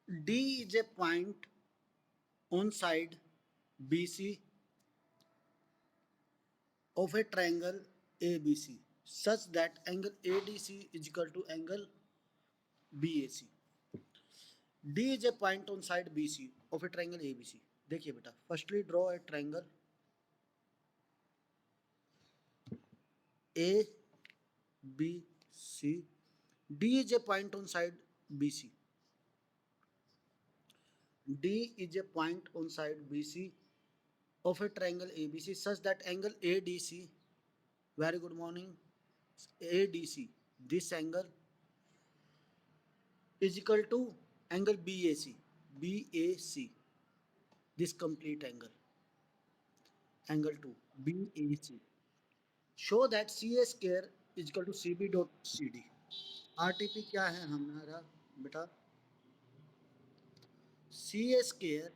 D is a point on side BC of a triangle ABC such that angle ADC is equal to angle BAC. D is a point on side BC of a triangle ABC. देखिए बेटा, firstly draw a triangle ABC. D is a point on side BC. D is a point on side BC of a triangle ABC such that angle ADC, very good morning, ADC, this angle is equal to angle BAC, this complete angle, angle 2, BAC. Show that CA square is equal to CB dot CD. RTP क्या है हमारा बेटा? CA square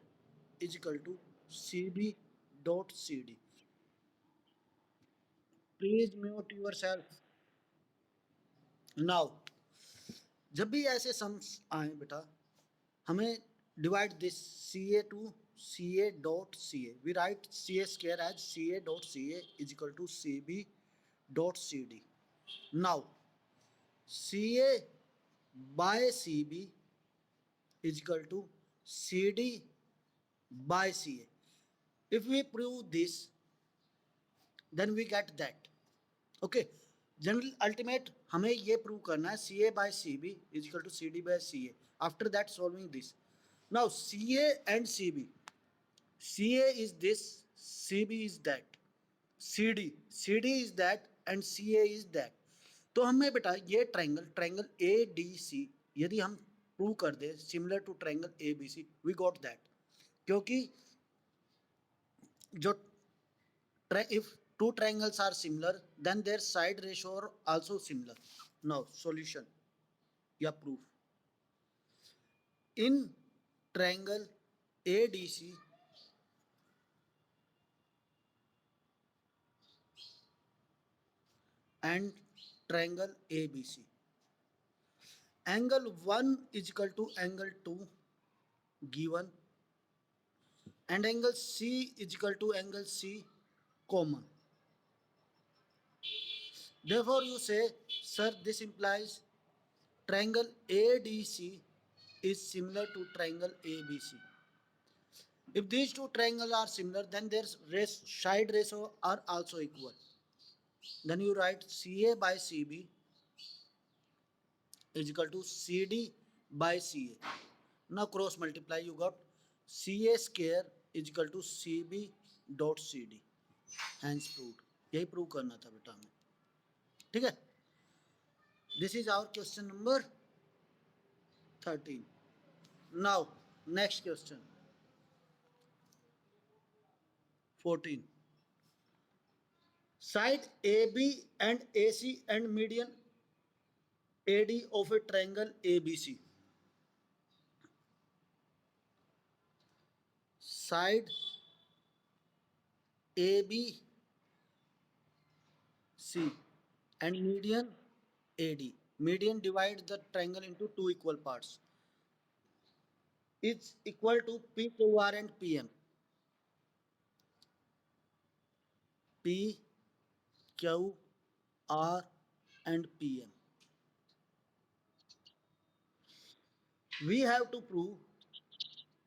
is equal to CB dot CD. Please mute yourself. Now, जब भी ऐसे sums आए बेटा, हमें divide this C A to C A dot C A. We write C A square as C A dot C A is equal to C B dot C D. Now C A by C B is equal to C D by C A. If we prove this then we get that. Okay, general ultimate हमें ये prove करना है C A by C B is equal to C D by C A. After that solving this, now CA and CB, CA is this, CB is that, CD is that and CA is that. तो हमें बेटा ये triangle ADC यदि हम prove कर दे similar to triangle ABC, we got that. क्योंकि जो if two triangles are similar then their side ratio are also similar. Now solution या proof. In triangle ADC and triangle ABC, angle 1 is equal to angle 2 given and angle C is equal to angle C common. Therefore you say, sir, this implies triangle ADC is similar to triangle ABC. If these two triangles are similar, then their side ratio are also equal. Then you write CA by CB is equal to CD by CA. Now cross multiply, you got CA square is equal to CB dot CD. Hence proved. यही prove करना था बेटा हमें. ठीक है, this is our question number 13. Now next question 14. Side AB and AC and median AD of a triangle ABC. Side ABC and median AD. Median divides the triangle into two equal parts. It's equal to PQR and PM. P, Q, R and PM. We have to prove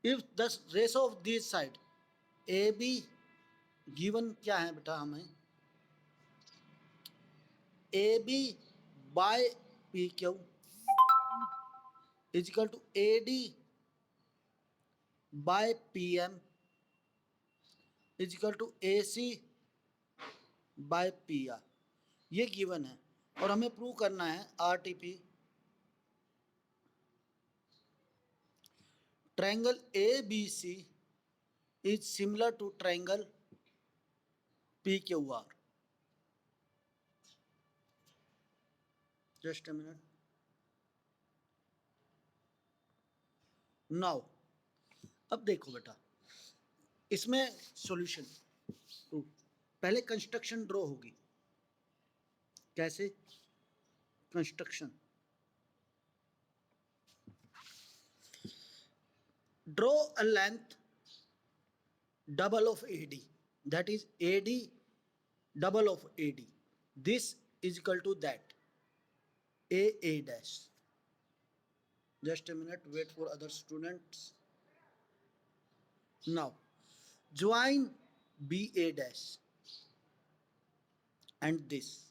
if the ratio of this side AB given क्या है बेटा हमें AB by PQ is equal to AD by PM is equal to AC by PR. ये given है और हमें prove करना है RTP. Triangle ABC is similar to triangle PQR. Just a minute. Now अब देखो बेटा, इसमें सॉल्यूशन पहले कंस्ट्रक्शन ड्रॉ होगी. कैसे construction? draw a length double of AD, that is AD double of AD. This is equal to that AA dash. Just a minute, wait for other students. Now join BA dash and this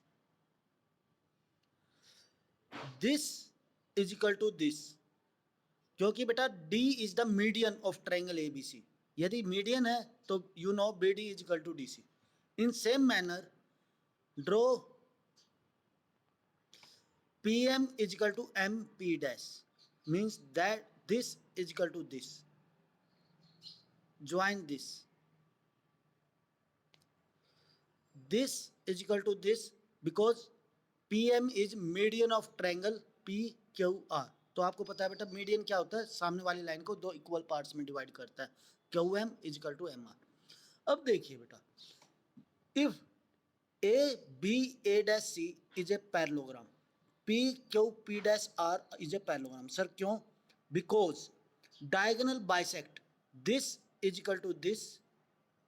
is equal to this, क्योंकि बेटा D is the median of triangle ABC. यदि median है तो you know BD is equal to DC. In same manner draw PM is equal to MP dash, means that this is equal to this. Join this. This is equal to this because PM is median of triangle PQR. तो आपको पता है बेटा median क्या होता है, सामने वाली लाइन को दो इक्वल पार्ट्स में डिवाइड करता है. QM is equal to MR. अब देखिए बेटा, if A dash C is a parallelogram, P dash R is a parallelogram. Sir क्यों? Because diagonal bisect this is equal to this,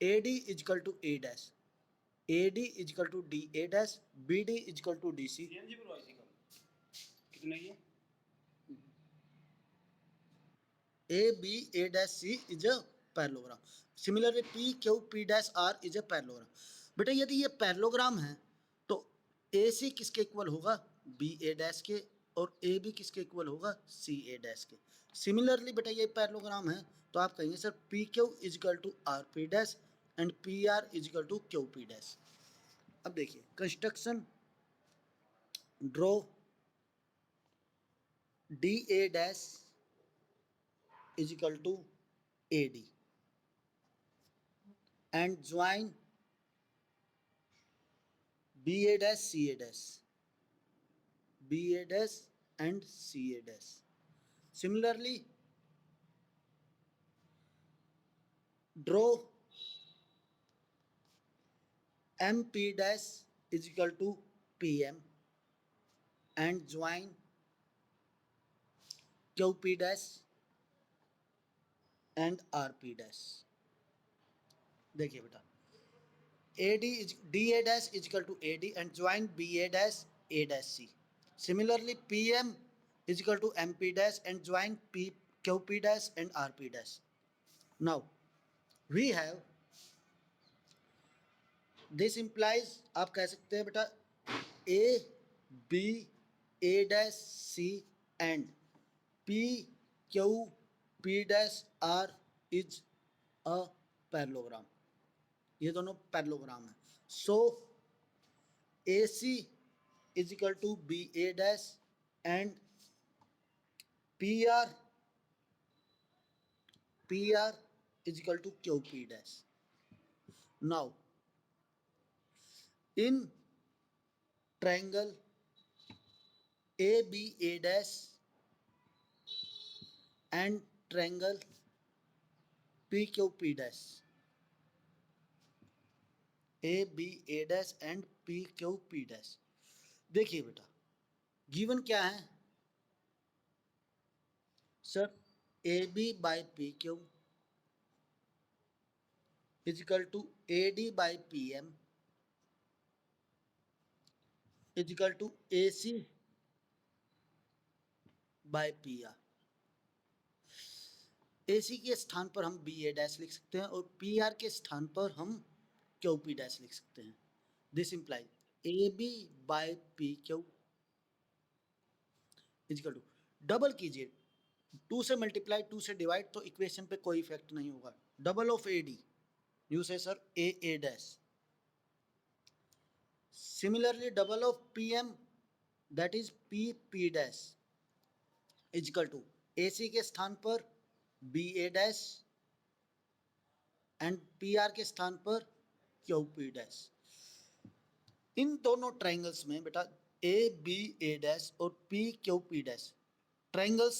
AD is equal to A dash, AD is equal to DA dash, BD is equal to DC. कितना ये? A dash C is a parallelogram. Similarly P dash R is a parallelogram. बेटा यदि ये parallelogram है तो AC किसके equal होगा? BA dash के, और AB किसके इक्वल होगा? CA डैश के. सिमिलरली बेटा ये पैरेललोग्राम है तो आप कहेंगे sir PQ is equal to RP dash and PR is equal to QP dash. अब देखिए construction, draw DA dash is equal to AD and join BA dash CA dash, BA dash and CA dash. Similarly draw MP dash is equal to PM and join QP dash and RP dash. देखिए बेटा DA dash is equal to AD and join BA dash A dash C. Similarly PM is equal to MP dash and join QP dash and RP dash. Now we have, this implies आप कह सकते हैं बेटा A B A dash C and P Q P dash R is a parallelogram. ये दोनों parallelogram है. So AC is equal to BA dash and PR is equal to QP dash. Now in triangle ABA dash and triangle PQP dash, ABA dash and PQP dash. देखिए बेटा given क्या है sir, AB by PQ is equal to AD by PM is equal to AC by PR. AC के स्थान पर हम BA dash लिख सकते हैं और PR के स्थान पर हम QP डैश लिख सकते हैं. This implies AB by PQ is equal to, double कीजिए, 2 से मल्टीप्लाई 2 से डिवाइड तो इक्वेशन पे कोई इफेक्ट नहीं होगा. Double of AD you say sir AA dash. Similarly double of PM that is PP dash is equal to AC के स्थान पर BA डैश एंड PR के स्थान पर QP डैश. इन दोनों ट्रायंगल्स में बेटा ABA डैश और PQP डैश ट्रायंगल्स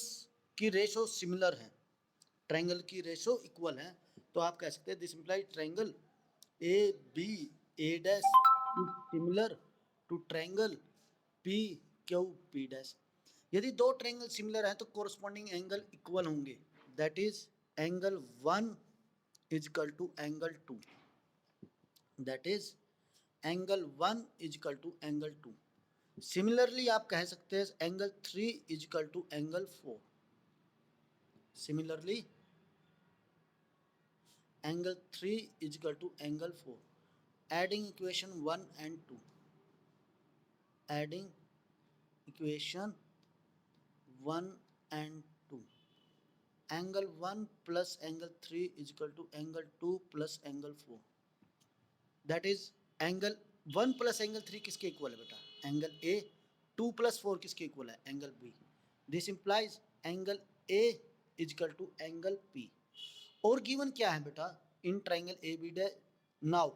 की रेशो सिमिलर है, ट्रायंगल की रेशो इक्वल है. तो आप कह सकते हैं this imply triangle ABA dash is similar to triangle PQP dash. यदि दो ट्रायंगल सिमिलर हैं तो कोरस्पॉन्डिंग एंगल इक्वल होंगे, that is angle 1 is equal to angle 2, that is angle 1 is equal to angle 2। Similarly आप कह सकते हैं angle 3 is equal to angle 4। Similarly angle 3 is equal to angle 4, adding equation 1 and 2, adding equation 1 and 2, angle 1 plus angle 3 is equal to angle 2 plus angle 4, that is angle 1 plus angle 3 किसके equal है बेटा, angle A। 2 plus 4 किसके equal है, angle B। This implies angle A is equal to angle P। और given क्या है बेटा, in triangle A B D, now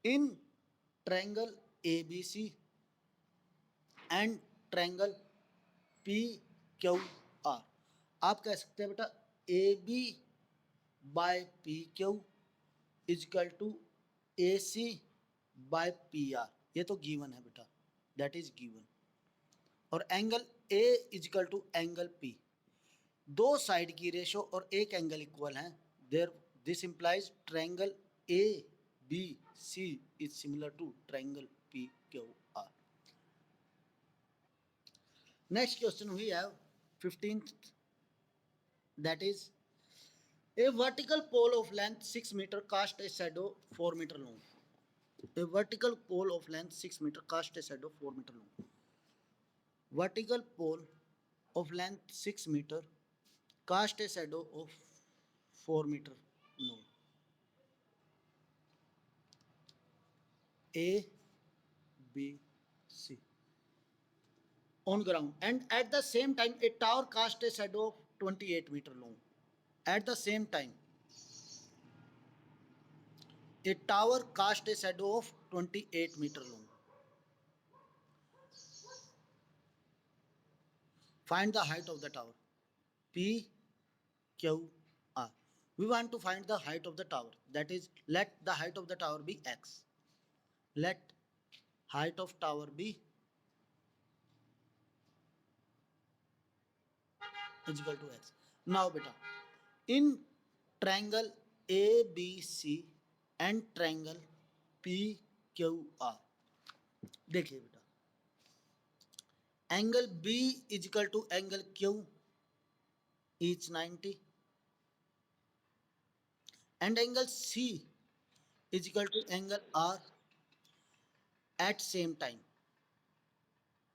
in triangle A B C and triangle P Q R, आप कह सकते हैं बेटा A B by P Q is equal to A C by P R, ये तो गिवन है बेटा, दैट इज गिवन। और angle A is equal to angle P, दो साइड की रेशो और एक एंगल इक्वल है, there this implies triangle A B C is similar to triangle P Q R. Next question we have 15th, that is a vertical pole of length 6 metre cast a shadow 4 metre long. A vertical pole of length 6 metre cast a shadow 4 metre long. Vertical pole of length 6 meter cast a shadow of 4 meter long. A, B, C on ground, and at the same time a tower cast a shadow of 28 meter long. At the same time a tower cast a shadow of 28 meter long. Find the height of the tower. P, Q, R. We want to find the height of the tower, that is let the height of the tower be x. Let height of tower be is equal to x. Now beta, in triangle ABC and triangle PQR, देखिए बेटा, angle B is equal to angle Q is 90 and angle C is equal to angle R at same time.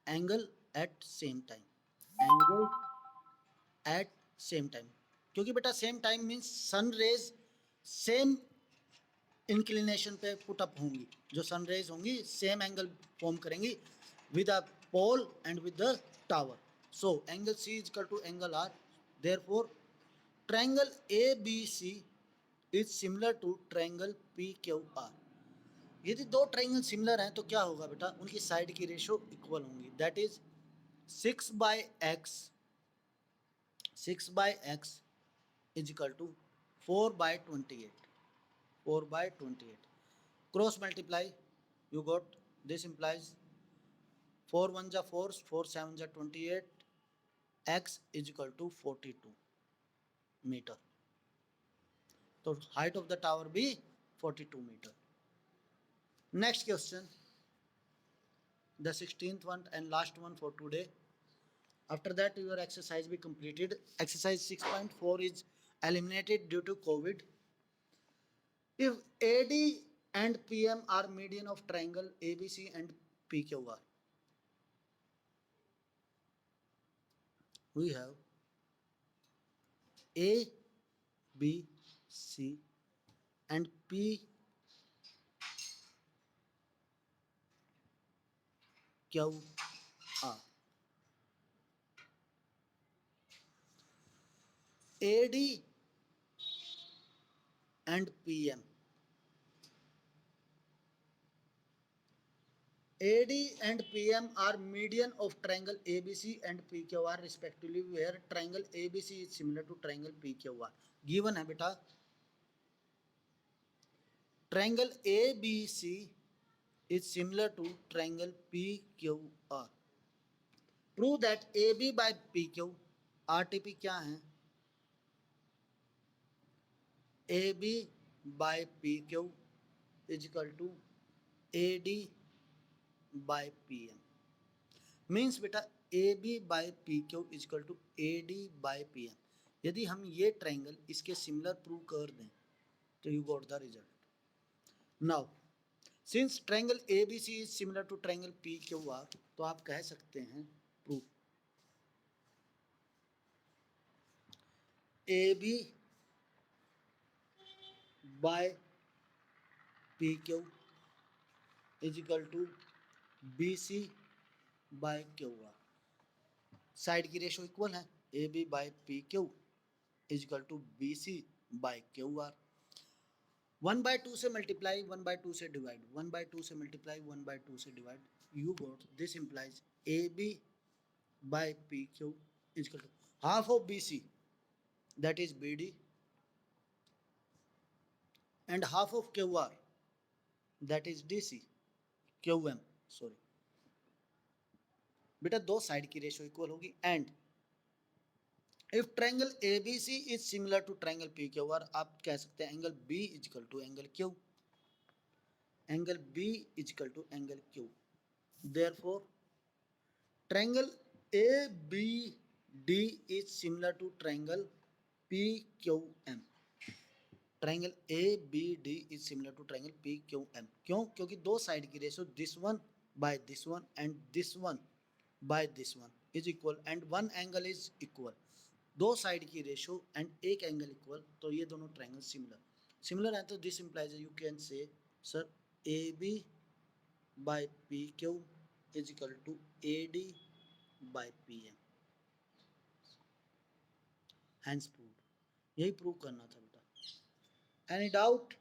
Angle at same time. Angle at same time, क्योंकि बेटा same time means sun rays same inclination पे put up होंगी, जो sun rays होंगी same angle form करेंगी with a pole and with the tower. So angle C is equal to angle R, therefore triangle A B C is similar to triangle P Q R. यदि दो triangle similar हैं तो क्या होगा बेटा, उनकी side की रेशो इक्वल होंगी, that is 6 by X, 6 by x is equal to 4 by 28, 4 by 28, cross multiply, you got, this implies 4 1 ja 4, 4 7 ja 28, x is equal to 42 meter, so height of the tower be 42 meter. Next question, the 16th one and last one for today. After that your exercise be completed. Exercise 6.4 is eliminated due to COVID. If AD and PM are median of triangle ABC and PQR, we have A, B, C and P, Q, R. AD and PM. AD and PM are median of triangle ABC and PQR respectively, where triangle ABC is similar to triangle PQR. Given है बेटा, triangle ABC is similar to triangle PQR. Prove that AB by PQ, RTP क्या है, A B by P Q is equal to A D by P M. Means बेटा A B by P Q is equal to A D by P M. यदि हम ये triangle इसके similar prove कर दें तो you got the result. Now since triangle A B C is similar to triangle P Q R, तो आप कह सकते हैं proof A B by P Q is equal to B C by Q R. Side की ratio equal है, A B by P Q is equal to B C by Q R. 1/2 से multiply, 1/2 से divide, 1/2 से multiply, 1/2 से divide, you got this implies A B by P Q is equal to half of B C that is BD and half of QR that is DC QM sorry। बेटा दो side की ratio equal होगी and if triangle ABC is similar to triangle PQR, आप कह सकते हैं angle B is equal to angle Q, angle B is equal to angle Q। Therefore triangle ABD is similar to triangle PQM। Triangle A B D is similar to triangle P Q M. क्यों? क्योंकि दो side की ratio this one by this one and this one by this one is equal and one angle is equal. दो side की ratio and एक angle equal, तो ये दोनों ट्राइंगल सिमिलर सिमिलर है। तो this implies you can say sir A B by P Q is equal to A D by P M. Hence proved. यही prove करना था बेटा। Any doubt?